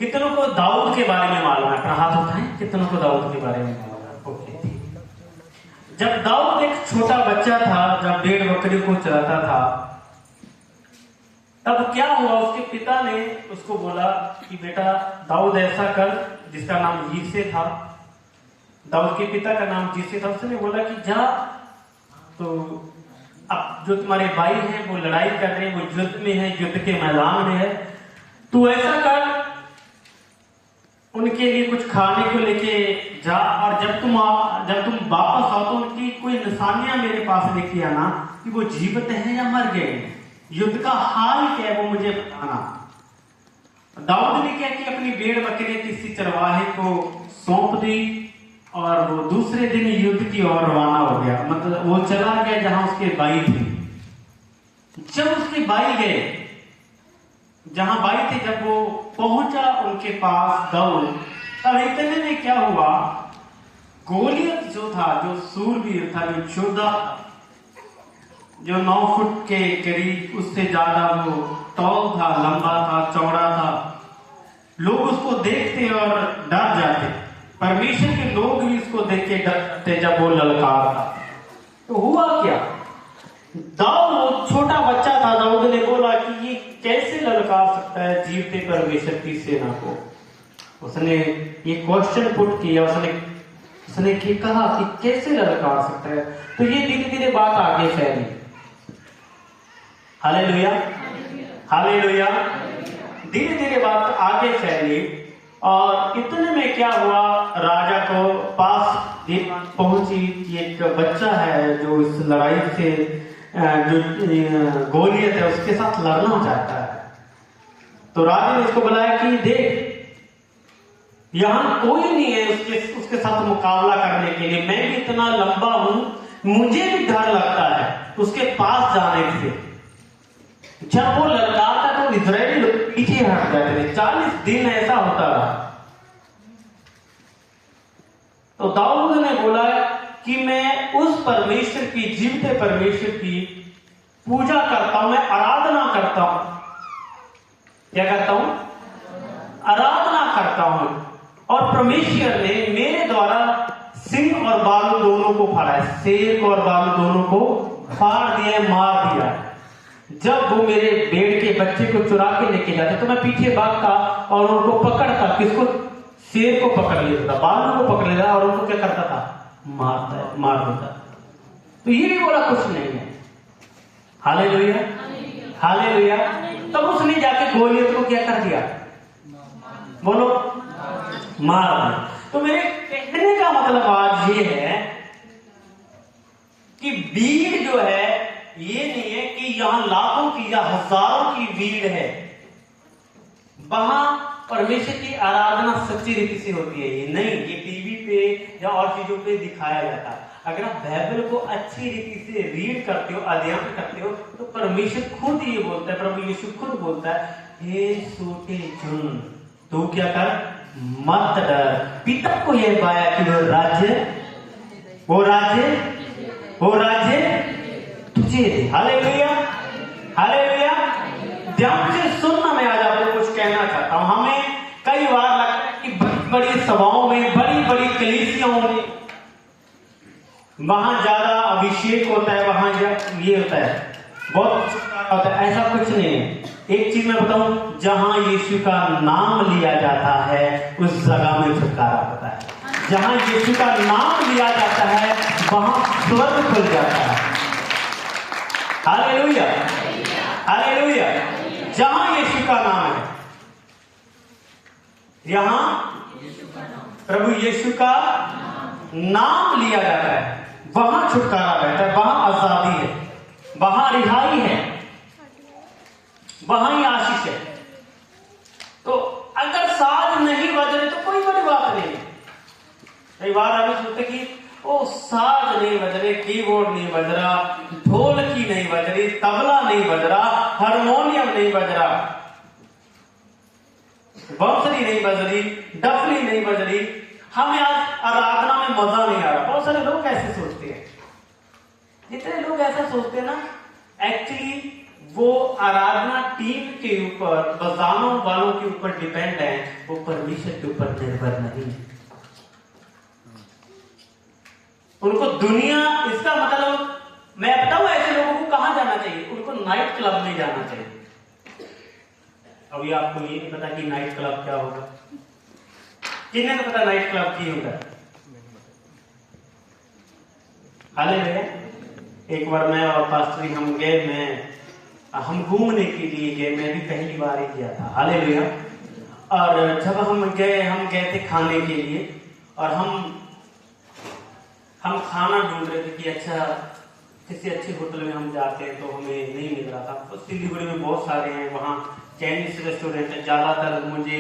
कितनों को दाऊद के बारे में मालूम है? अपना हाथ उठाएं, कितनों को दाऊद के बारे में मालूम है? ओके। जब दाऊद एक छोटा बच्चा था, जब भेड़ बकरी को चलाता था, तब क्या हुआ, उसके पिता ने उसको बोला कि बेटा दाऊद ऐसा कर, जिसका नाम यीशे था, दाऊद के पिता का नाम यीशे था। उसने बोला कि जा, तो अब जो तुम्हारे भाई हैं वो लड़ाई कर रहे हैं, वो युद्ध में है, युद्ध के मैदान में है, तू ऐसा कर, उनके लिए कुछ खाने को लेके जा, और जब तुम वापस आओ तो उनकी कोई निशानियां मेरे पास लेके आना कि वो जीवित हैं या मर गए, युद्ध का हाल क्या है वो मुझे बताना। दाऊद ने क्या कि अपनी भेड़ बकरी किसी चरवाहे को सौंप दी और वो दूसरे दिन युद्ध की ओर रवाना हो गया। मतलब वो चला गया जहां उसके भाई थे। जब उसके भाई गए जहां भाई थे, जब वो पहुंचा उनके पास दाऊद, तब इतने में क्या हुआ, गोलियत जो था, जो सूरवीर था, जो योद्धा, जो 9 फुट के करीब, उससे ज्यादा वो टॉल था, लंबा था, चौड़ा था, लोग उसको देखते और डर जाते। परमेश्वर के लोग भी इसको देख के डरते जब वो ललकार था। तो हुआ क्या, दाऊद छोटा बच्चा था, दाऊद ने बोला कि ये कैसे ललकार सकता है जीवते परमेश्वर की सेना को। उसने ये क्वेश्चन पुट किया, उसने कहा कि कैसे ललकार सकता है। तो ये धीरे धीरे बात आगे फैली। Hallelujah, hallelujah. धीरे धीरे बात आगे फैली और इतने में क्या हुआ, राजा को पास पहुंची कि एक बच्चा है जो इस लड़ाई से, जो गोलियत है उसके साथ लड़ना चाहता है। तो राजा ने उसको बुलाया कि देख, यहां कोई नहीं है उसके साथ मुकाबला करने के लिए, मैं भी इतना लंबा हूं, मुझे भी डर लगता है उसके पास जाने से। जब वो ललकारता तो इजरायली लोग पीछे हट जाते थे। 40 दिन ऐसा होता रहा। तो दाऊद ने बोला कि मैं उस परमेश्वर की, जीवते परमेश्वर की पूजा करता हूं, मैं आराधना करता हूं। क्या करता हूं? आराधना करता हूं। और परमेश्वर ने मेरे द्वारा सिंह और बालू दोनों को फाड़ा है, शेर को और बालू दोनों को फाड़ दिया, मार दिया। जब वो मेरे भेड़ के बच्चे को चुरा के लेके जाते तो मैं पीछे भागता और उनको पकड़ता। किसको? शेर को पकड़ लेता था, बालू को पकड़ लेता और उनको क्या करता था? मार देता। तो ये भी बोला कुछ नहीं है। Hallelujah, hallelujah. तब उसने जाके गोलियत को क्या कर दिया? बोलो, मार दिया। तो मेरे कहने का मतलब आज ये है कि भीड़ जो है, ये नहीं है कि यहां लाखों की या हजारों की भीड़ है, वहां परमेश्वर की आराधना सच्ची रीति से होती है। ये नहीं, ये टीवी पे या और चीजों पे दिखाया जाता है। अगर आप बाइबल को अच्छी रीति से रीड करते हो, अध्ययन करते हो, तो परमेश्वर खुद ये बोलता है, प्रभु यीशु खुद बोलता है, हे छोटे जन, तू क्या कर, मत डर। पिता को यह पाया कि वो राज्य तुझे दे। Hallelujah, hallelujah. ध्यान से सुनना, मैं आज आपको कुछ कहना चाहता हूं। हमें कई बार लगता है कि बड़ी बड़ी सभाओं में, बड़ी बड़ी कलीसियाओं में वहां ज्यादा अभिषेक होता है, वहां ये होता है, बहुत होता है। ऐसा कुछ नहीं है। एक चीज मैं बताऊं, जहां यीशु का नाम लिया जाता है उस जगह में छुटकारा होता है। जहां यीशु का नाम लिया जाता है वहां स्वर्ग खुल जाता है। Hallelujah, hallelujah. जहां यीशु का नाम है, यहां प्रभु यीशु का नाम लिया जाता है, वहां छुटकारा रहता है, वहां आजादी है, वहां रिहाई है, वहां ही आशीष है। तो अगर साज नहीं बज रहे तो कोई बड़ी बात नहीं। कई बार हमें सोचते कि ओ साज नहीं बज रहे, कीबोर्ड नहीं बज रहा, ढोलकी नहीं बज रही, तबला नहीं बज रहा, हारमोनियम नहीं बज रहा, बंसरी नहीं बज रही, डफली नहीं बज रही, हमें आज आराधना में मजा नहीं आ रहा। बहुत सारे लोग ऐसे सोचते हैं। जितने लोग ऐसा सोचते हैं ना, एक्चुअली वो आराधना टीम के ऊपर, बजाने वालों के ऊपर डिपेंड है, वो परमेश्वर के ऊपर निर्भर नहीं है। उनको दुनिया, इसका मतलब मैं बताऊं ऐसे लोगों को कहां जाना चाहिए? उनको नाइट क्लब में जाना चाहिए। अभी आपको ये नहीं पता कि नाइट क्लब क्या होगा? किन्हें तो पता नाइट क्लब की होगा? हालेलुया। एक बार मैं और पास्टर हम गए, हम घूमने के लिए गए, मैं भी पहली बार ही गया था। हालेलुया। और जब हम गए थे खाने के लिए, और हम खाना ढूंढ रहे थे कि अच्छा किसी अच्छे होटल में हम जाते हैं, तो हमें नहीं मिल रहा था। तो सिलीगुड़ी में बहुत सारे हैं, वहाँ चाइनीज रेस्टोरेंट है। ज्यादातर मुझे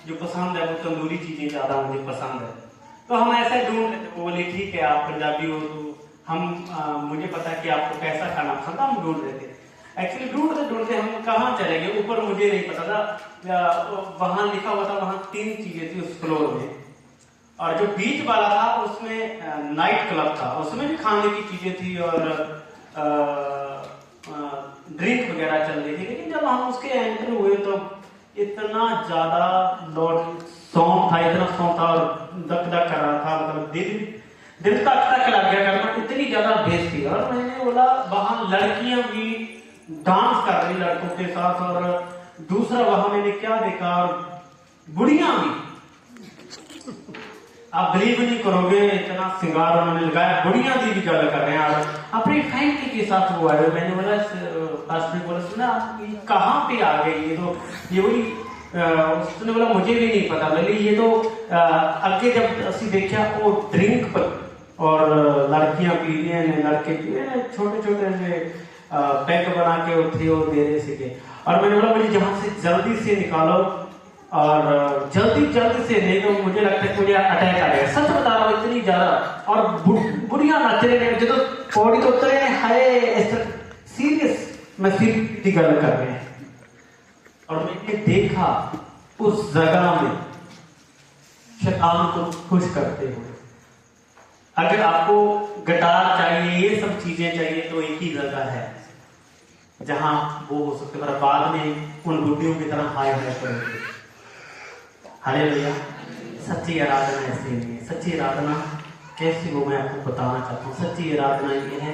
जो पसंद है वो तंदूरी चीजें ज्यादा मुझे पसंद है। तो हम ऐसे ढूंढ रहे थे, वो बोले ठीक है आप पंजाबी हो तो हम मुझे पता है कि आपको कैसा खाना पसंद है, हम ढूंढ रहे थे। एक्चुअली ढूंढते हम कहाँ चले गए, ऊपर मुझे नहीं पता था, वहां लिखा हुआ था, वहां 3 चीजें थी उस फ्लोर में, और जो बीच वाला था उसमें नाइट क्लब था, उसमें भी खाने की चीजें थी और ड्रिंक वगैरह चल रही थी। लेकिन जब हम उसके एंटर हुए तो इतना ज्यादा सौंफ था, इतना सौंफ था और दक दक कर रहा था, मतलब दिल तक लग गया करना, इतनी ज्यादा भीड़ थी। और मैंने बोला वहां लड़कियां भी डांस कर रही लड़कों के साथ, और दूसरा वहां मैंने क्या देखा, बुढ़िया भी, आप बिलीव नहीं करोगे इतना श्रृंगार उन्होंने लगाया, बुढ़िया भी गल कर रहे हैं अपनी फैमिली के साथ वो आए। मैंने बोला पास्टर बोला सुना कहाँ पे आ गए ये वही उसने बोला मुझे भी नहीं पता। बोले ये तो आगे जब असि देखा वो ड्रिंक पर और लड़कियां पी रही हैं, लड़के पी रहे हैं, छोटे छोटे से पैक बना के उठे वो दे रहे थे। और मैंने बोला मुझे जहां से जल्दी से निकालो, और जल्दी से, नहीं तो मुझे लगता है मुझे अटैक आ जाएगा। सच बता रहा हूँ इतनी ज्यादा, और बुढ़िया नाच रहे जो तो पौड़ी तो उतरे हाय सीरियस मैं सिर की गल कर रहे हैं। और मैंने देखा उस जगह में शैतान को खुश करते हुए। अगर आपको गिटार चाहिए, ये सब चीजें चाहिए, तो एक ही जगह है जहां वो हो सकते, पर बाद में उन बुढ़ियों की तरह हाय हाय करेंगे। हालेलुया। सच्ची आराधना ऐसी नहीं है। सच्ची आराधना कैसी हो मैं आपको बताना चाहता हूँ। सच्ची आराधना ये है,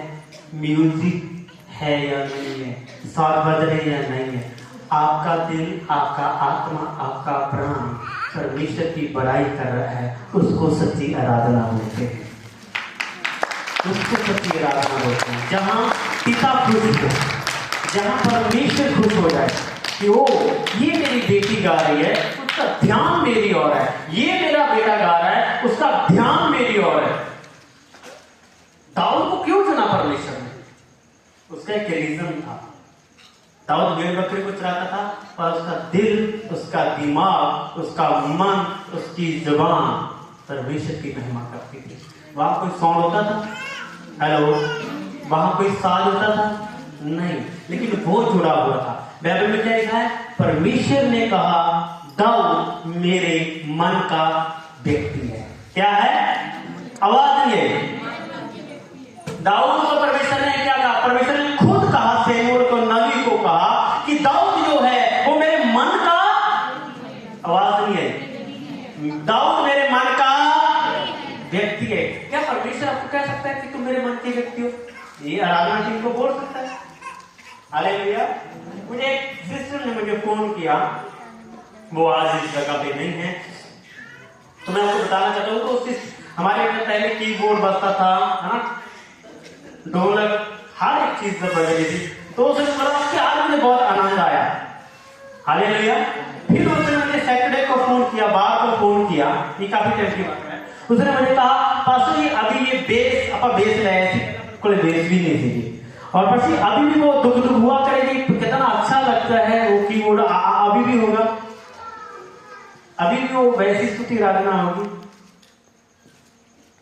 म्यूजिक है या नहीं है, साथ बज रहे या नहीं है, आपका दिल, आपका आत्मा, आपका प्राण परमेश्वर की बड़ाई कर रहा है, उसको सच्ची आराधना बोलते हैं। उसको सच्ची आराधना बोलते हैं। जहां पिता खुश हो, जहां परमेश्वर खुश हो जाए कि ओ ये मेरी बेटी गा रही है, उसका ध्यान मेरी ओर है, ये मेरा बेटा गा रहा है, उसका ध्यान मेरी ओर है। दाऊद को क्यों चुना परमेश्वर ने? उसका एक रीजन था। दाऊद भेड़ बकरी को चराता था, पर उसका दिल, उसका दिमाग, उसका मन, उसकी जुबान परमेश्वर की महिमा करती थी। वहां कोई साउंड होता था? हेलो, वहां कोई साज होता था? नहीं, लेकिन वो जुड़ा हुआ था। बाइबल में क्या लिखा है? परमेश्वर ने कहा दाऊद मेरे मन का व्यक्ति है। क्या है? आवाज नहीं है। दाऊद को परमेश्वर ने क्या कहा? परमेश्वर ने खुद कहा, शमूएल को, नबी को कहा कि दाऊद जो है वो मेरे मन का, आवाज नहीं है, दाऊद मेरे मन का व्यक्ति है। क्या परमेश्वर आपको कह सकता है कि तुम मेरे मन के व्यक्ति हो? ये आराधना टीम को बोल सकता है? हालेलुया। मुझे एक सिस्टर ने मुझे फोन किया, वो आज इस जगह पे नहीं है, तो मैं आपको बताना चाहता हूँ। तो हमारे में पहले कीबोर्ड बजता था, है ना, ढोलक, हर एक चीज बज रही थी। तो उसने बोला कि आज मुझे बहुत आनंद आया। हालेलुया। फिर उसने मुझे सैटरडे को फोन किया, बार को फोन किया, ये काफी टाइम की बात है। उसने मुझे कहा पास्टर जी अभी ये बेस अपा बेस लाए थे, कोई बेस भी नहीं थी, और પછી अभी भी वो दुख हुआ करेगी, तो कितना अच्छा लगता है वो कीबोर्ड अभी भी होगा, अभी भी वो वैसी स्तुति आराधना होगी।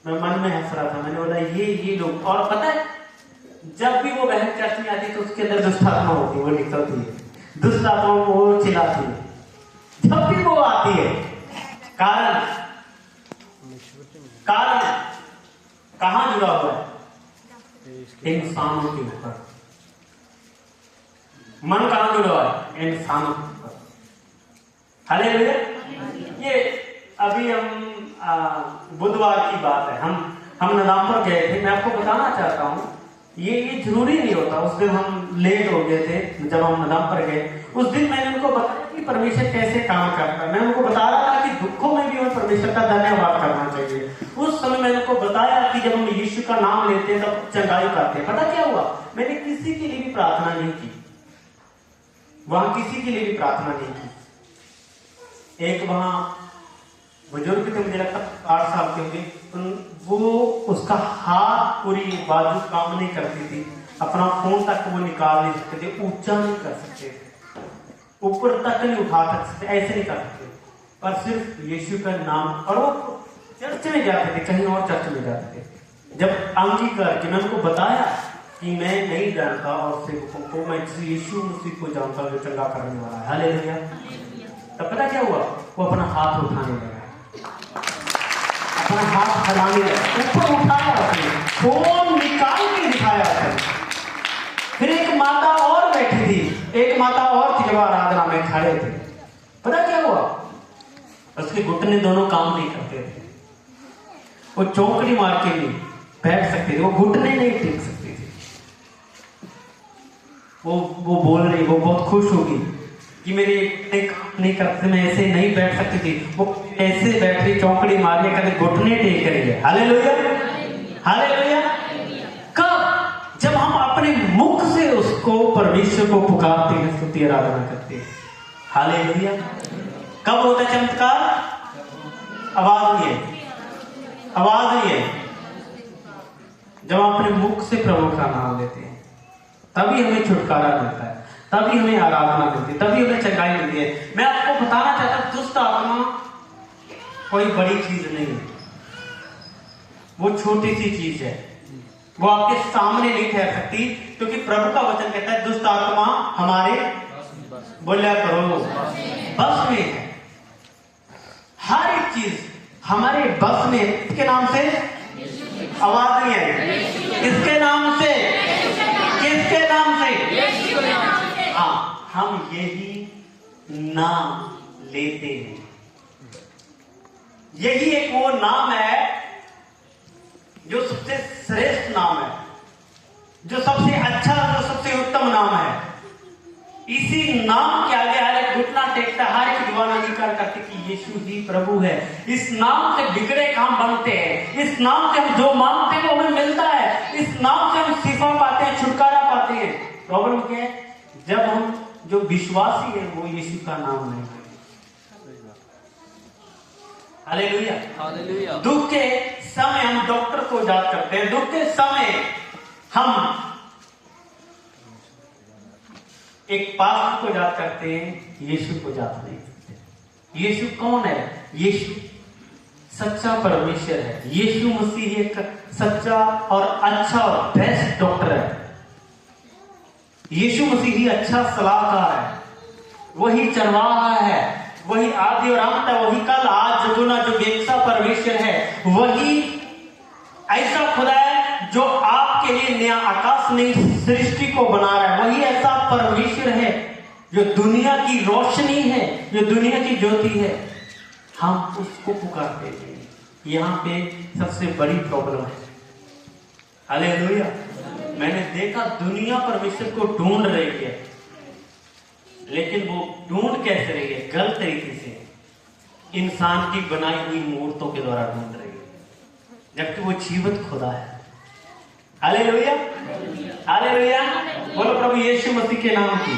मैं मन में हंस रहा था, मैंने बोला ये लोग, और पता है जब भी वो बहन चर्च में आती तो उसके अंदर दुष्ट आत्मा होती है, वो निकलती है, दुष्ट आत्मा वो चिल्लाती है जब भी वो आती है। कारण कहां जुड़ा हुआ है? इंसानों के ऊपर। मन कहां जुड़ा हुआ है? इंसानों पर। हालेलुया। ये अभी हम बुधवार की बात है, हम नदामपुर गए थे। मैं आपको बताना चाहता हूँ, ये जरूरी नहीं होता। उस दिन हम लेट हो गए थे जब हम नदामपुर गए। उस दिन मैंने उनको बताया कि परमेश्वर कैसे काम करता है। मैं उनको बता रहा था कि दुखों में भी हमें परमेश्वर का धन्यवाद करना चाहिए। उस समय मैंने उनको बताया कि जब हम यीशु का नाम लेते हैं तब चंगाई पाते हैं। पता क्या हुआ? मैंने किसी के लिए भी प्रार्थना नहीं की, वहां किसी के लिए भी प्रार्थना नहीं की। एक वहां बुजुर्ग थे, मुझे लगता 8 साल के होंगे, वो उसका हाथ पूरी बाजू काम नहीं करती थी, अपना फोन तक वो निकाल नहीं सकते थे, ऊंचा नहीं कर सकते थे, ऊपर तक नहीं उठा सकते, ऐसे नहीं कर सकते, पर सिर्फ यीशु का नाम। और वो चर्च में जाते थे, कहीं और चर्च में जाते थे। जब अंगीकार कि मैं उनको बताया कि मैं नहीं जानता और सेवकों को, मैं यीशु मसीह को जानता हूं जो चंगा करने वाला है। हालेलुया। तब पता क्या हुआ? वो अपना हाथ उठाने लगा, अपना हाथ हिलाने लगा, ऊपर उठाया, अपने फोन निकाल के दिखाया। फिर एक माता और बैठी थी, एक माता और थी जब आराधना में खड़े थे। पता क्या हुआ? उसके घुटने दोनों काम नहीं करते थे, वो चौकड़ी मार के नहीं बैठ सकते थे, वो घुटने नहीं टेक सकते थे। वो बोल रही, वो बहुत खुश होगी कि मेरे काम नहीं करते, मैं ऐसे नहीं बैठ सकती थी, वो ऐसे बैठ रही, चौकड़ी मार रही, कभी घुटने टेक रही है। Hallelujah, hallelujah. कब? जब हम अपने मुख से उसको, परमेश्वर को पुकारते हैं, स्तुति आराधना करते हैं। हालेलुया। कब होता है चमत्कार? आवाज नहीं है, आवाज नहीं है। जब हम अपने मुख से प्रभु का नाम लेते हैं तभी हमें छुटकारा मिलता है, तभी हमें आराधना मिलती है, तभी हमें चंगाई मिलती है। मैं आपको बताना चाहता हूं, दुष्ट आत्मा कोई बड़ी चीज नहीं है, वो छोटी सी चीज है, वो आपके सामने नहीं ठहर सकती, क्योंकि प्रभु का वचन कहता है दुष्ट आत्मा हमारे, बोलिया करो, बस में है। हर एक चीज हमारे बस में। इसके नाम से आवाज नहीं आई, किसके नाम से? किसके नाम से? हाँ, हम यही नाम लेते हैं। यही एक वो नाम है जो सबसे श्रेष्ठ नाम है, जो सबसे अच्छा, जो सबसे उत्तम नाम है। इसी नाम के आगे हर एक घुटना टेकता, हर एक दीवाना अंगीकार करते कि यीशु ही प्रभु है। इस नाम से बिगड़े काम बनते हैं, इस नाम से हम जो मांगते हैं वो हमें मिलता है, इस नाम से हम शिफा पाते हैं, छुटकारा पाते हैं। प्रॉब्लम क्या है? जब हम जो विश्वासी है वो यीशु का नाम नहीं लेते। Hallelujah, hallelujah. दुख के समय हम डॉक्टर को याद करते हैं, दुख के समय हम एक पास्टर को याद करते हैं, यीशु को याद नहीं करते। यीशु कौन है? यीशु सच्चा परमेश्वर है। यीशु मसीह एक सच्चा और अच्छा और बेस्ट डॉक्टर है। यीशु मसीह ही अच्छा सलाहकार है, वही चरवाहा है, वही आदि और अंत है, वही कल आज जगुना जो बेकसा परमेश्वर है, वही ऐसा खुदा है जो आपके लिए नया आकाश नई सृष्टि को बना रहा है। वही ऐसा परमेश्वर है जो दुनिया की रोशनी है, जो दुनिया की ज्योति है। हम उसको पुकारते हैं। यहाँ पे सबसे बड़ी प्रॉब्लम है। हालेलुया। मैंने देखा दुनिया परमेश्वर को ढूंढ रही है, लेकिन वो ढूंढ कैसे रही है? गलत तरीके से, इंसान की बनाई हुई मूर्तों के द्वारा ढूंढ रही है, जबकि वो जीवित खुदा है। Hallelujah, hallelujah. बोलो प्रभु यीशु मसीह के नाम की।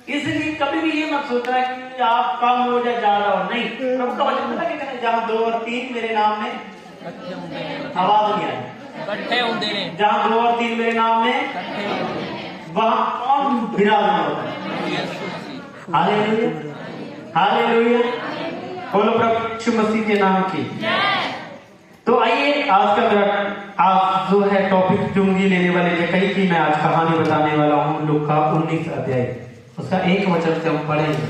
इसलिए कभी भी ये मत सोचना कि आप कम हो या ज्यादा हो, नहीं। प्रभु का वचन पता क्या कहता है? जहां 2 और 3 मेरे नाम में, आवाज नहीं आई, जहां 2 और 3 मेरे नाम में, वहां कौन विराजमान होता है? Hallelujah, hallelujah. बोलो प्रभु यीशु मसीह के नाम की। तो आइए, आज का मेरा आज जो है टॉपिक चुंगी लेने वाले जकई की मैं आज कहानी बताने वाला हूँ। लूका 19 अध्याय उसका 1 वचन से हम पढ़ेंगे।